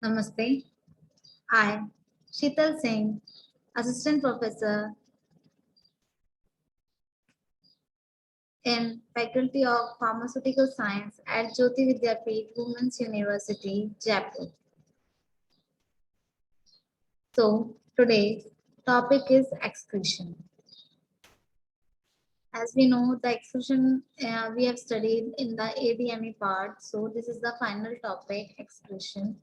Namaste. I, Sheetal Singh, Assistant Professor in Faculty of Pharmaceutical Science at Jyoti Vidyapeeth Women's University, Jaipur. So, today's topic is excretion. As we know, the excretion we have studied in the ADME part. So, this is the final topic, excretion.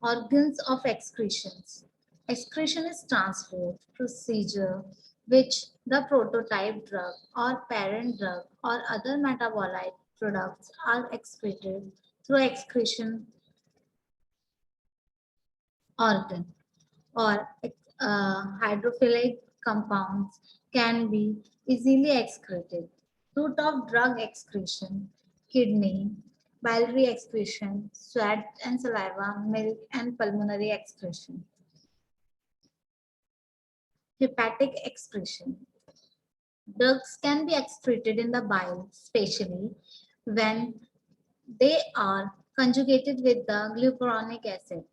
Organs of excretions. Excretion is transport procedure which the prototype drug or parent drug or other metabolite products are excreted through excretion organ or hydrophilic compounds can be easily excreted. Route of drug excretion, kidney, biliary excretion, sweat and saliva, milk and pulmonary excretion. Hepatic excretion. Drugs can be excreted in the bile, especially when they are conjugated with the glucuronic acid.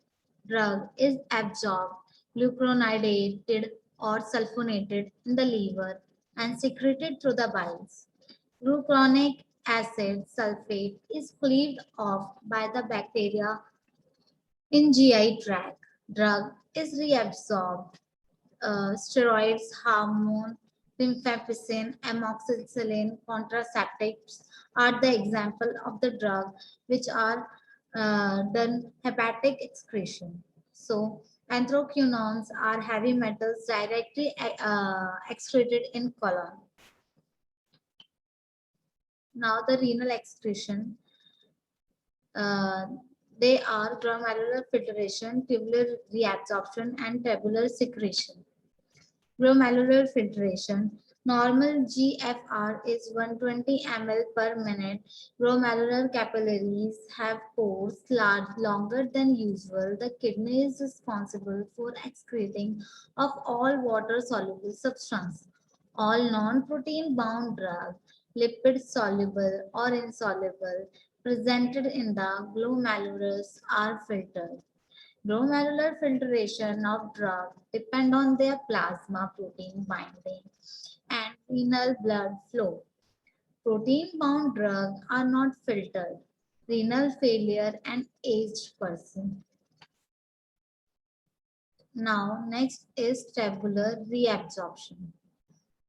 Drug is absorbed, glucuronidated or sulfonated in the liver and secreted through the biles. Glucuronic acid sulfate is cleaved off by the bacteria in GI tract. Drug is reabsorbed. Steroids, hormone, rifampicin, amoxicillin, contraceptives are the example of the drug which are done hepatic excretion. So anthraquinones are heavy metals directly excreted in colon. Now the renal excretion. Uh, they are glomerular filtration, tubular reabsorption, and tabular secretion. Glomerular filtration. Normal GFR is 120 ml per minute. Glomerular capillaries have pores longer than usual. The kidney is responsible for excreting of all water-soluble substance. All non-protein bound drugs, lipid soluble or insoluble, presented in the glomerulus are filtered. Glomerular filtration of drugs depend on their plasma protein binding and renal blood flow. Protein-bound drugs are not filtered. Renal failure and aged person. Now, next is tabular reabsorption.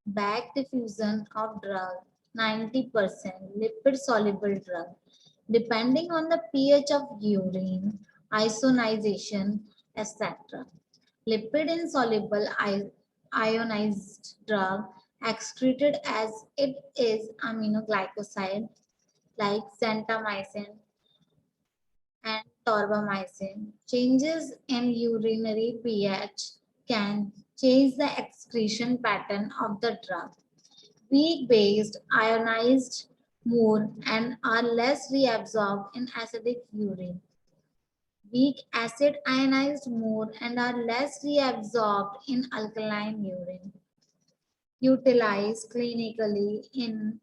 Back diffusion of drug, 90% lipid-soluble drug. Depending on the pH of urine, isonization, etc. Lipid insoluble ionized drug excreted as it is aminoglycoside like xantamycin and torbamycin. Changes in urinary pH can change the excretion pattern of the drug. Weak based ionized more and are less reabsorbed in acidic urine. Weak acid ionized more and are less reabsorbed in alkaline urine. Utilized clinically in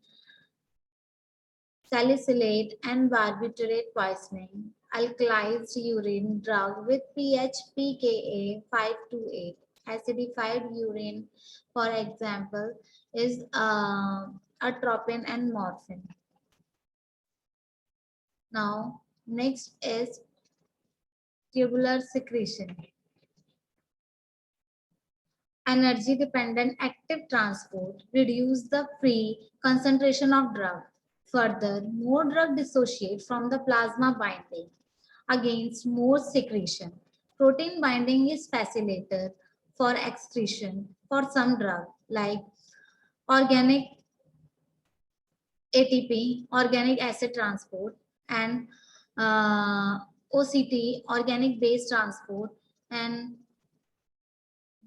salicylate and barbiturate poisoning. Alkalized urine drug with pH pKa 5 to 8. Acidified urine, for example, is atropine and morphine. Now, next is tubular secretion. Energy dependent active transport reduce the free concentration of drug. Further, more drug dissociate from the plasma binding against more secretion. Protein binding is facilitated for excretion for some drug like organic ATP, organic acid transport, and OCT, organic base transport, and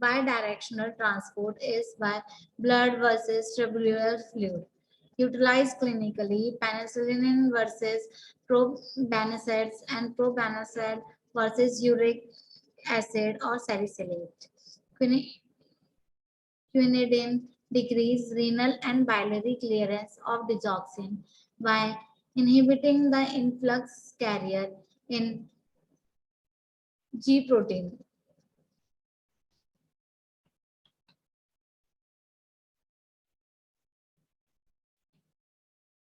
bidirectional transport is by blood versus tubular fluid. Utilized clinically, penicillin versus probanaceps and probanacid versus uric acid or salicylate. Quinidine decrease renal and biliary clearance of digoxin by inhibiting the influx carrier in G protein.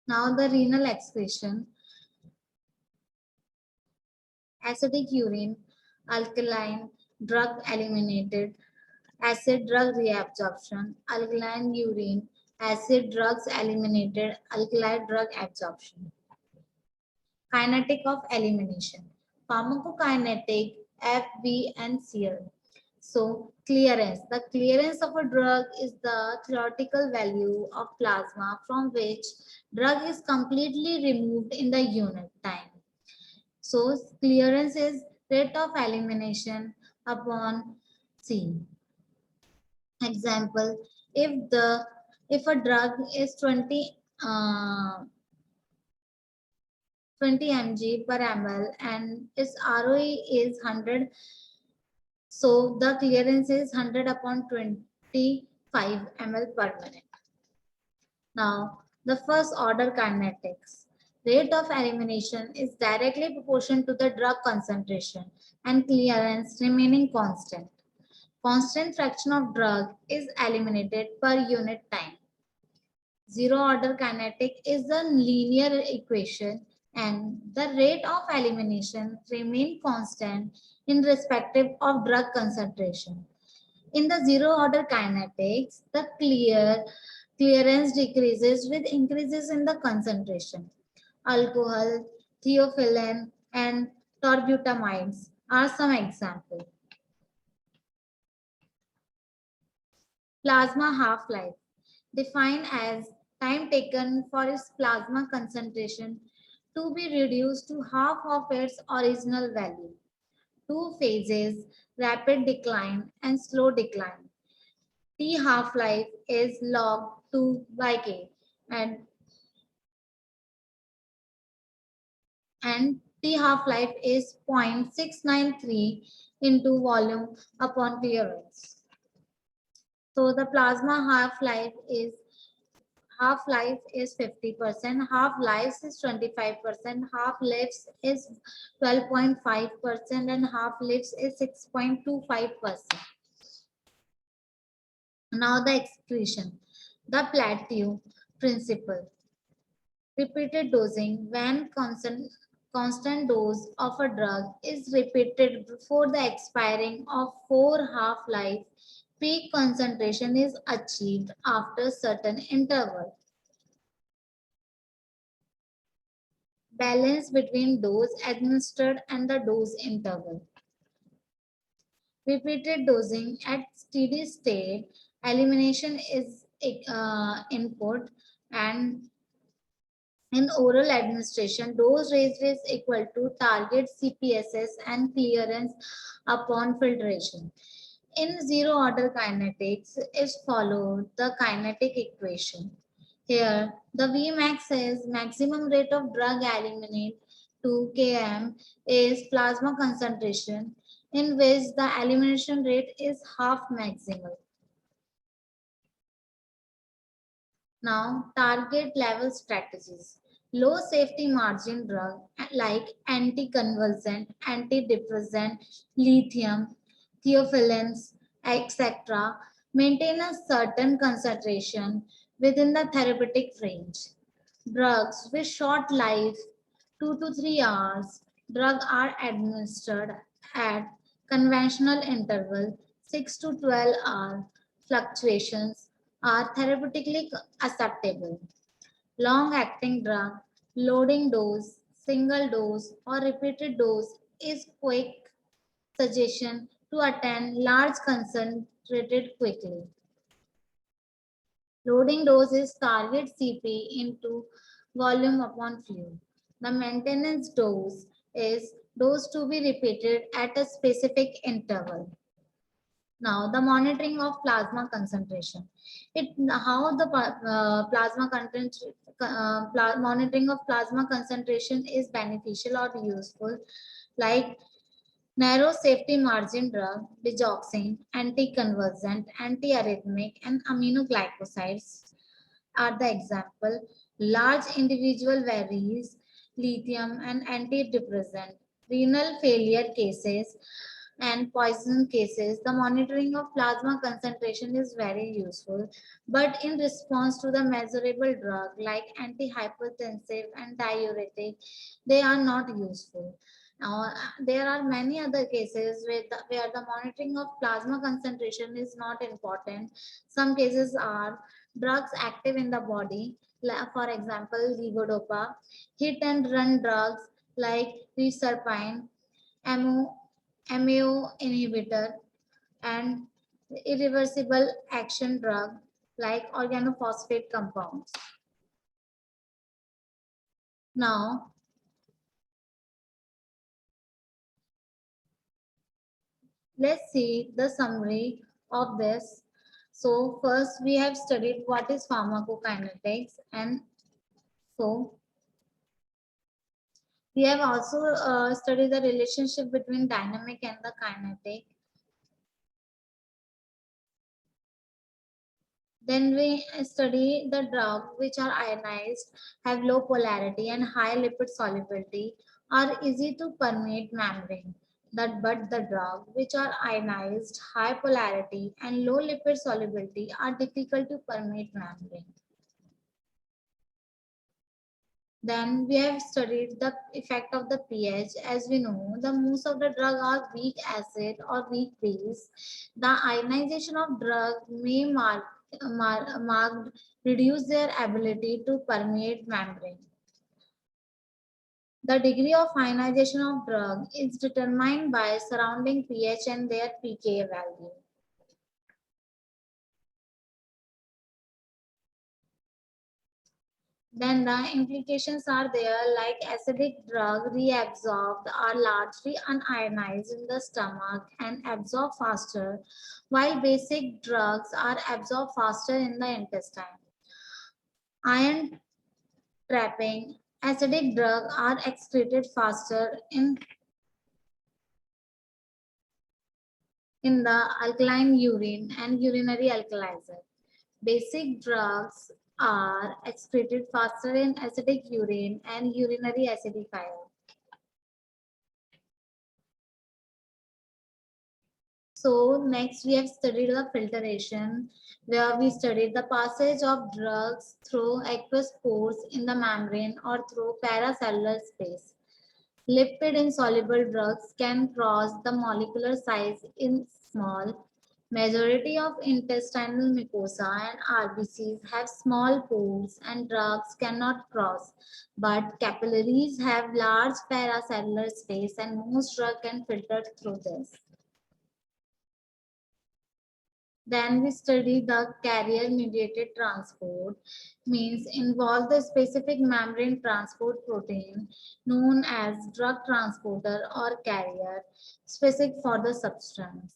Now the renal excretion, acidic urine, alkaline drug eliminated, acid drug reabsorption, alkaline urine, acid drugs eliminated, alkali drug absorption. Kinetic of elimination, pharmacokinetic, FB and CL. So clearance, the clearance of a drug is the theoretical value of plasma from which drug is completely removed in the unit time. So clearance is rate of elimination upon C. Example, if a drug is 20 mg per ml and its ROE is 100, so the clearance is 100 upon 25 ml per minute. Now, the first order kinetics. Rate of elimination is directly proportional to the drug concentration and clearance remaining constant. Constant fraction of drug is eliminated per unit time. Zero order kinetic is a linear equation and the rate of elimination remain constant in respective of drug concentration. In the zero order kinetics, the clearance decreases with increases in the concentration. Alcohol, theophylline, and torbutamides are some examples. Plasma half-life, defined as time taken for its plasma concentration to be reduced to half of its original value. Two phases, rapid decline and slow decline. T half-life is log 2 by K and T half-life is 0.693 into volume upon clearance. So the plasma half-life is 50%, half-lives is 25%, half-lives is 12.5%, and half-lives is 6.25%. Now the excretion, the plateau principle. Repeated dosing, when constant dose of a drug is repeated before the expiring of 4 half-life, peak concentration is achieved after certain interval. Balance between dose administered and the dose interval. Repeated dosing at steady state, elimination is input, and in oral administration, dose range is equal to target CPSS and clearance upon filtration. In zero order kinetics is followed the kinetic equation. Here, the Vmax is maximum rate of drug eliminate to km is plasma concentration in which the elimination rate is half maximal. Now, target level strategies. Low safety margin drug like anticonvulsant, antidepressant, lithium, theophylline, etc. maintain a certain concentration within the therapeutic range. Drugs with short life, 2 to 3 hours, drugs are administered at conventional interval, 6 to 12 hour fluctuations are therapeutically acceptable. Long-acting drug, loading dose, single dose or repeated dose is quick suggestion to attain large concentrated quickly. Loading dose is target CP into volume upon flow. The maintenance dose is dose to be repeated at a specific interval. Now, the monitoring of plasma concentration. How the plasma content monitoring of plasma concentration is beneficial or useful, like narrow safety margin drug, digoxin, anticonvulsant, antiarrhythmic, and aminoglycosides are the example. Large individual varies lithium, and antidepressant. Renal failure cases and poison cases, the monitoring of plasma concentration is very useful, but in response to the measurable drug like antihypertensive and diuretic, they are not useful. Now, there are many other cases where the monitoring of plasma concentration is not important. Some cases are drugs active in the body, for example, levodopa, hit and run drugs like reserpine, MO, MAO inhibitor, and irreversible action drug like organophosphate compounds. Now, let's see the summary of this. So first we have studied what is pharmacokinetics, and so we have also studied the relationship between dynamic and the kinetic. Then we study the drugs which are ionized, have low polarity and high lipid solubility, are easy to permeate membrane. But the drugs which are ionized, high polarity and low lipid solubility are difficult to permeate membrane. Then we have studied the effect of the pH. As we know, the most of the drug are weak acid or weak base. The ionization of drug may marked reduce their ability to permeate membrane. The degree of ionization of drug is determined by surrounding pH and their pKa value. Then the implications are there, like acidic drug reabsorbed are largely unionized in the stomach and absorb faster, while basic drugs are absorbed faster in the intestine. Ion trapping, acidic drugs are excreted faster in the alkaline urine and urinary alkalizer. Basic drugs are excreted faster in acidic urine and urinary acidifier. So next we have studied the filtration, where we studied the passage of drugs through aqueous pores in the membrane or through paracellular space. Lipid insoluble drugs can cross the molecular size in small. Majority of intestinal mucosa and RBCs have small pores and drugs cannot cross, but capillaries have large paracellular space and most drug can filter through this. Then we study the carrier mediated transport, means involve the specific membrane transport protein known as drug transporter or carrier specific for the substance.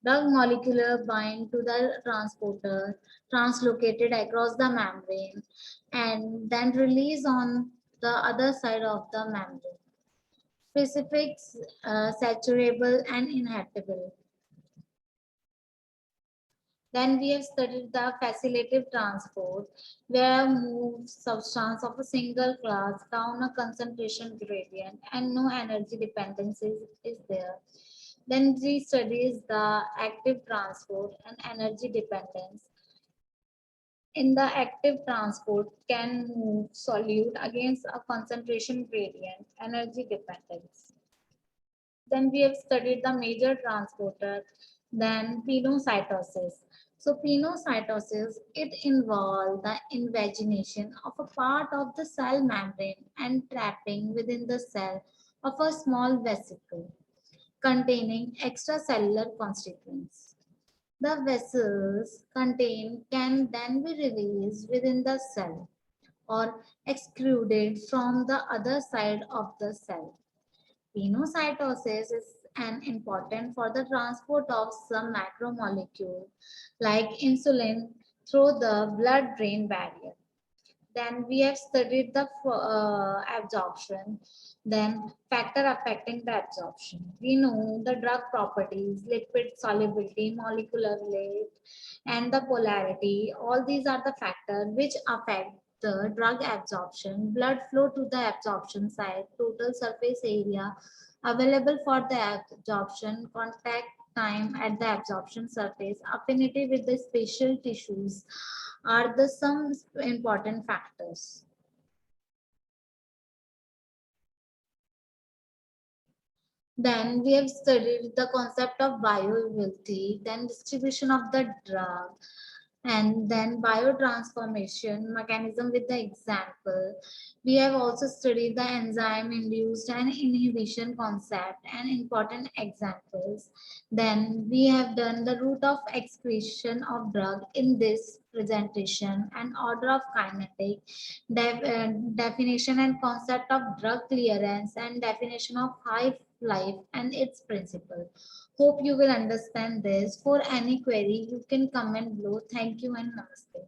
Drug molecular bind to the transporter translocated across the membrane and then release on the other side of the membrane. Specifics saturable and inhabitable. Then we have studied the facultative transport, where moves substance of a single class down a concentration gradient and no energy dependency is there. Then we studies the active transport and energy dependence. In the active transport can move solute against a concentration gradient, energy dependence. Then we have studied the major transporter, then pinocytosis. So pinocytosis, it involves the invagination of a part of the cell membrane and trapping within the cell of a small vesicle containing extracellular constituents. The vessels contained can then be released within the cell or excluded from the other side of the cell. Pinocytosis is an important for the transport of some macromolecule like insulin through the blood-brain barrier. Then we have studied the absorption, then factor affecting the absorption. We know the drug properties, lipid solubility, molecular weight, and the polarity. All these are the factors which affect the drug absorption, blood flow to the absorption site, total surface area available for the absorption, contact time at the absorption surface, affinity with the spatial tissues are the some important factors. Then we have studied the concept of bioavailability, then distribution of the drug, and then biotransformation mechanism with the example. We have also studied the enzyme induced and inhibition concept and important examples. Then we have done the route of excretion of drug in this presentation and order of kinetic, definition and concept of drug clearance and definition of high life and its principle. Hope you will understand this. For any query, you can comment below. Thank you and namaste.